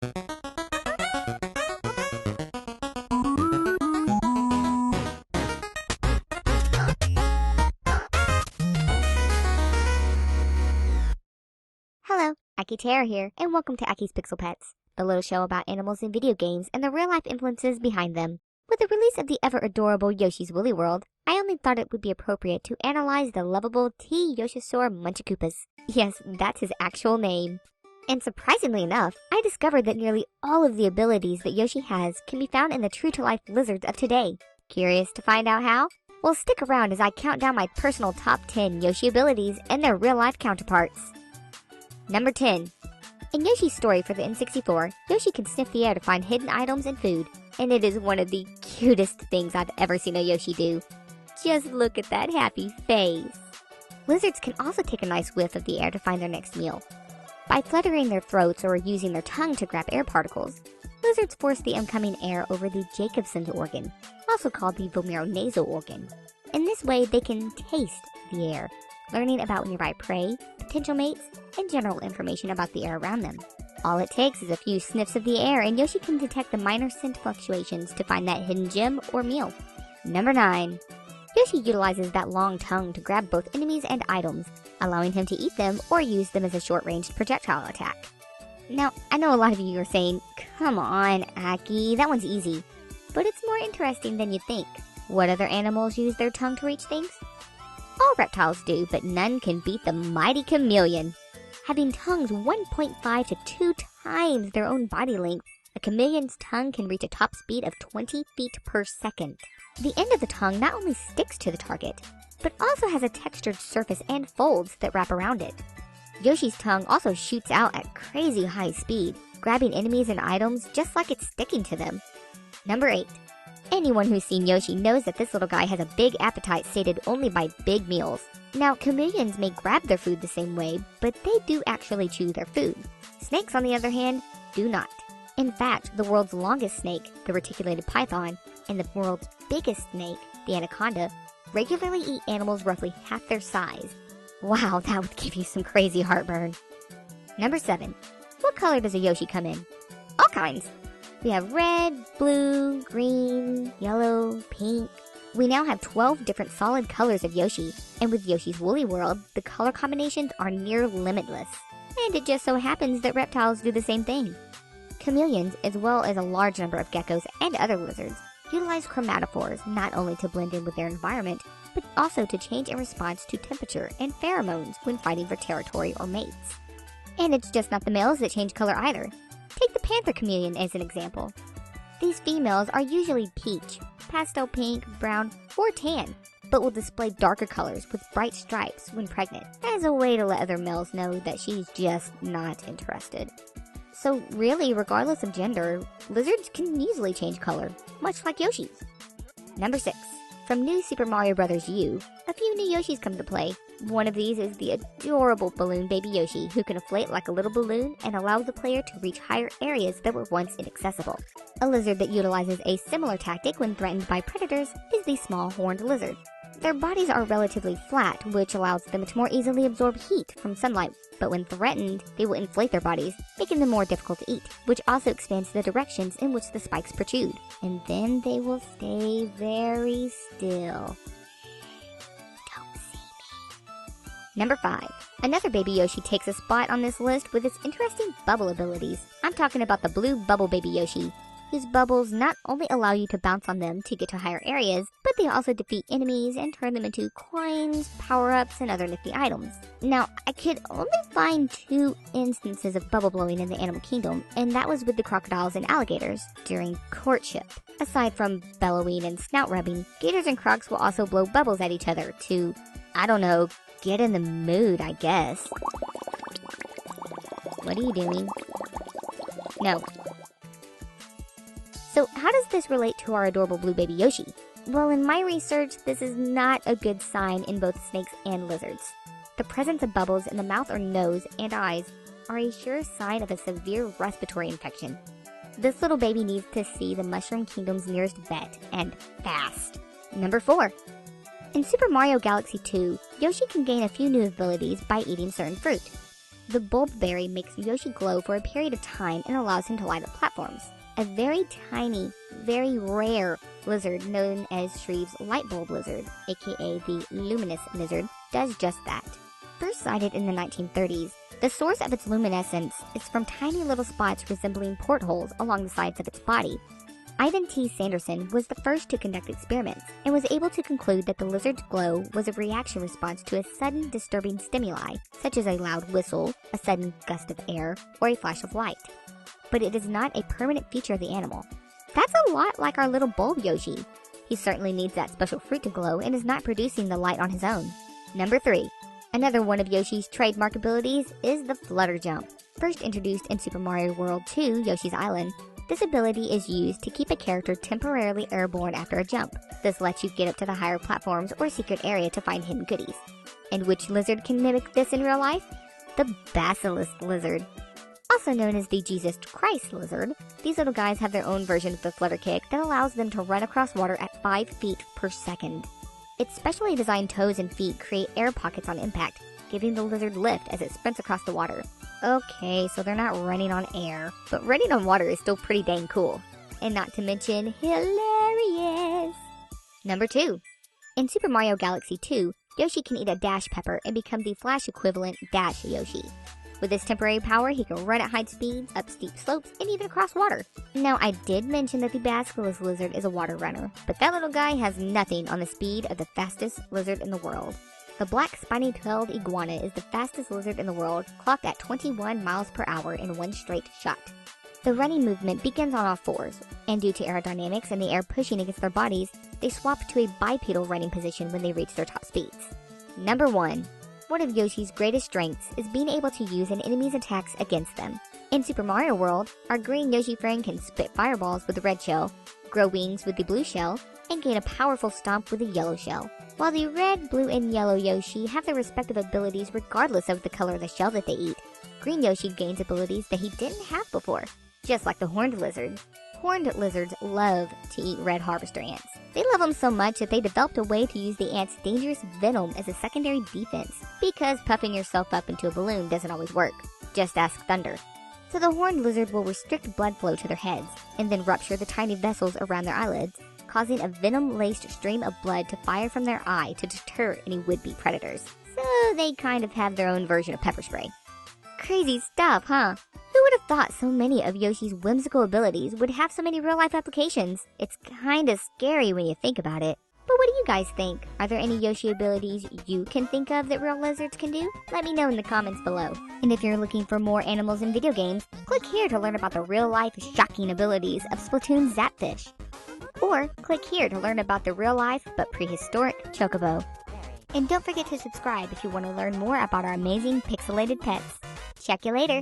Hello, Aki Terra here, and welcome to Aki's Pixel Pets, the little show about animals in video games and the real-life influences behind them. With the release of the ever-adorable Yoshi's Woolly World, I only thought it would be appropriate to analyze the lovable T. Yoshisaur Munchakoopas. Yes, that's his actual name. And surprisingly enough, I discovered that nearly all of the abilities that Yoshi has can be found in the true-to-life lizards of today. Curious to find out how? Well, stick around as I count down my personal top 10 Yoshi abilities and their real-life counterparts. Number 10. In Yoshi's story for the N64, Yoshi can sniff the air to find hidden items and food, and it is one of the cutest things I've ever seen a Yoshi do. Just look at that happy face. Lizards can also take a nice whiff of the air to find their next meal. By fluttering their throats or using their tongue to grab air particles, lizards force the incoming air over the Jacobson's organ, also called the vomeronasal organ. In this way, they can taste the air, learning about nearby prey, potential mates, and general information about the air around them. All it takes is a few sniffs of the air and Yoshi can detect the minor scent fluctuations to find that hidden gem or meal. Number 9. Yoshi utilizes that long tongue to grab both enemies and items, allowing him to eat them or use them as a short-range projectile attack. Now, I know a lot of you are saying, come on, Aki, that one's easy. But it's more interesting than you think. What other animals use their tongue to reach things? All reptiles do, but none can beat the mighty chameleon. Having tongues 1.5 to 2 times their own body length, a chameleon's tongue can reach a top speed of 20 feet per second. The end of the tongue not only sticks to the target, but also has a textured surface and folds that wrap around it. Yoshi's tongue also shoots out at crazy high speed, grabbing enemies and items just like it's sticking to them. Number 8. Anyone who's seen Yoshi knows that this little guy has a big appetite stated only by big meals. Now, chameleons may grab their food the same way, but they do actually chew their food. Snakes, on the other hand, do not. In fact, the world's longest snake, the reticulated python, and the world's biggest snake, the anaconda, regularly eat animals roughly half their size. Wow, that would give you some crazy heartburn. Number 7. What color does a Yoshi come in? All kinds. We have red, blue, green, yellow, pink. We now have 12 different solid colors of Yoshi, and with Yoshi's Woolly World, the color combinations are near limitless. And it just so happens that reptiles do the same thing. Chameleons, as well as a large number of geckos and other lizards, utilize chromatophores not only to blend in with their environment, but also to change in response to temperature and pheromones when fighting for territory or mates. And it's just not the males that change color either. Take the panther chameleon as an example. These females are usually peach, pastel pink, brown, or tan, but will display darker colors with bright stripes when pregnant, as a way to let other males know that she's just not interested. So really, regardless of gender, lizards can easily change color, much like Yoshi's. Number 6. From New Super Mario Bros. U, a few new Yoshis come to play. One of these is the adorable balloon baby Yoshi, who can inflate like a little balloon and allow the player to reach higher areas that were once inaccessible. A lizard that utilizes a similar tactic when threatened by predators is the small horned lizard. Their bodies are relatively flat, which allows them to more easily absorb heat from sunlight, but when threatened, they will inflate their bodies, making them more difficult to eat, which also expands the directions in which the spikes protrude. And then they will stay very still. Don't see me. Number 5. Another baby Yoshi takes a spot on this list with its interesting bubble abilities. I'm talking about the blue bubble baby Yoshi, whose bubbles not only allow you to bounce on them to get to higher areas, but they also defeat enemies and turn them into coins, power-ups, and other nifty items. Now, I could only find 2 instances of bubble blowing in the animal kingdom, and that was with the crocodiles and alligators during courtship. Aside from bellowing and snout rubbing, gators and crocs will also blow bubbles at each other to, I don't know, get in the mood, I guess. What are you doing? No. So how does this relate to our adorable blue baby Yoshi? Well, in my research, this is not a good sign in both snakes and lizards. The presence of bubbles in the mouth or nose and eyes are a sure sign of a severe respiratory infection. This little baby needs to see the Mushroom Kingdom's nearest vet, and fast. Number 4. In Super Mario Galaxy 2, Yoshi can gain a few new abilities by eating certain fruit. The bulb berry makes Yoshi glow for a period of time and allows him to light up platforms. A very tiny, very rare lizard known as Shreve's light bulb lizard, aka the luminescent lizard, does just that. First sighted in the 1930s, the source of its luminescence is from tiny little spots resembling portholes along the sides of its body. Ivan T. Sanderson was the first to conduct experiments and was able to conclude that the lizard's glow was a reaction response to a sudden disturbing stimuli, such as a loud whistle, a sudden gust of air, or a flash of light. But it is not a permanent feature of the animal. That's a lot like our little bulb Yoshi. He certainly needs that special fruit to glow and is not producing the light on his own. Number 3. Another one of Yoshi's trademark abilities is the Flutter jump. First introduced in Super Mario World 2, Yoshi's Island, this ability is used to keep a character temporarily airborne after a jump. This lets you get up to the higher platforms or secret area to find hidden goodies. And which lizard can mimic this in real life? The basilisk lizard. Also known as the Jesus Christ lizard, these little guys have their own version of the flutter kick that allows them to run across water at 5 feet per second. Its specially designed toes and feet create air pockets on impact, giving the lizard lift as it sprints across the water. Okay, so they're not running on air, but running on water is still pretty dang cool. And not to mention, hilarious! Number 2. In Super Mario Galaxy 2, Yoshi can eat a dash pepper and become the Flash equivalent Dash Yoshi. With his temporary power, he can run at high speeds, up steep slopes, and even across water. Now, I did mention that the basilisk lizard is a water runner, but that little guy has nothing on the speed of the fastest lizard in the world. The black spiny-tailed iguana is the fastest lizard in the world, clocked at 21 miles per hour in one straight shot. The running movement begins on all fours, and due to aerodynamics and the air pushing against their bodies, they swap to a bipedal running position when they reach their top speeds. Number 1. One of Yoshi's greatest strengths is being able to use an enemy's attacks against them. In Super Mario World, our green Yoshi friend can spit fireballs with the red shell, grow wings with the blue shell, and gain a powerful stomp with the yellow shell. While the red, blue, and yellow Yoshi have their respective abilities regardless of the color of the shell that they eat, green Yoshi gains abilities that he didn't have before, just like the horned lizard. Horned lizards love to eat red harvester ants. They love them so much that they developed a way to use the ants' dangerous venom as a secondary defense, because puffing yourself up into a balloon doesn't always work. Just ask Thunder. So the horned lizard will restrict blood flow to their heads, and then rupture the tiny vessels around their eyelids, causing a venom-laced stream of blood to fire from their eye to deter any would-be predators. So they kind of have their own version of pepper spray. Crazy stuff, huh? Who would have thought so many of Yoshi's whimsical abilities would have so many real-life applications? It's kinda scary when you think about it. But what do you guys think? Are there any Yoshi abilities you can think of that real lizards can do? Let me know in the comments below. And if you're looking for more animals in video games, click here to learn about the real-life shocking abilities of Splatoon's Zapfish. Or click here to learn about the real-life but prehistoric Chocobo. And don't forget to subscribe if you want to learn more about our amazing pixelated pets. Check you later!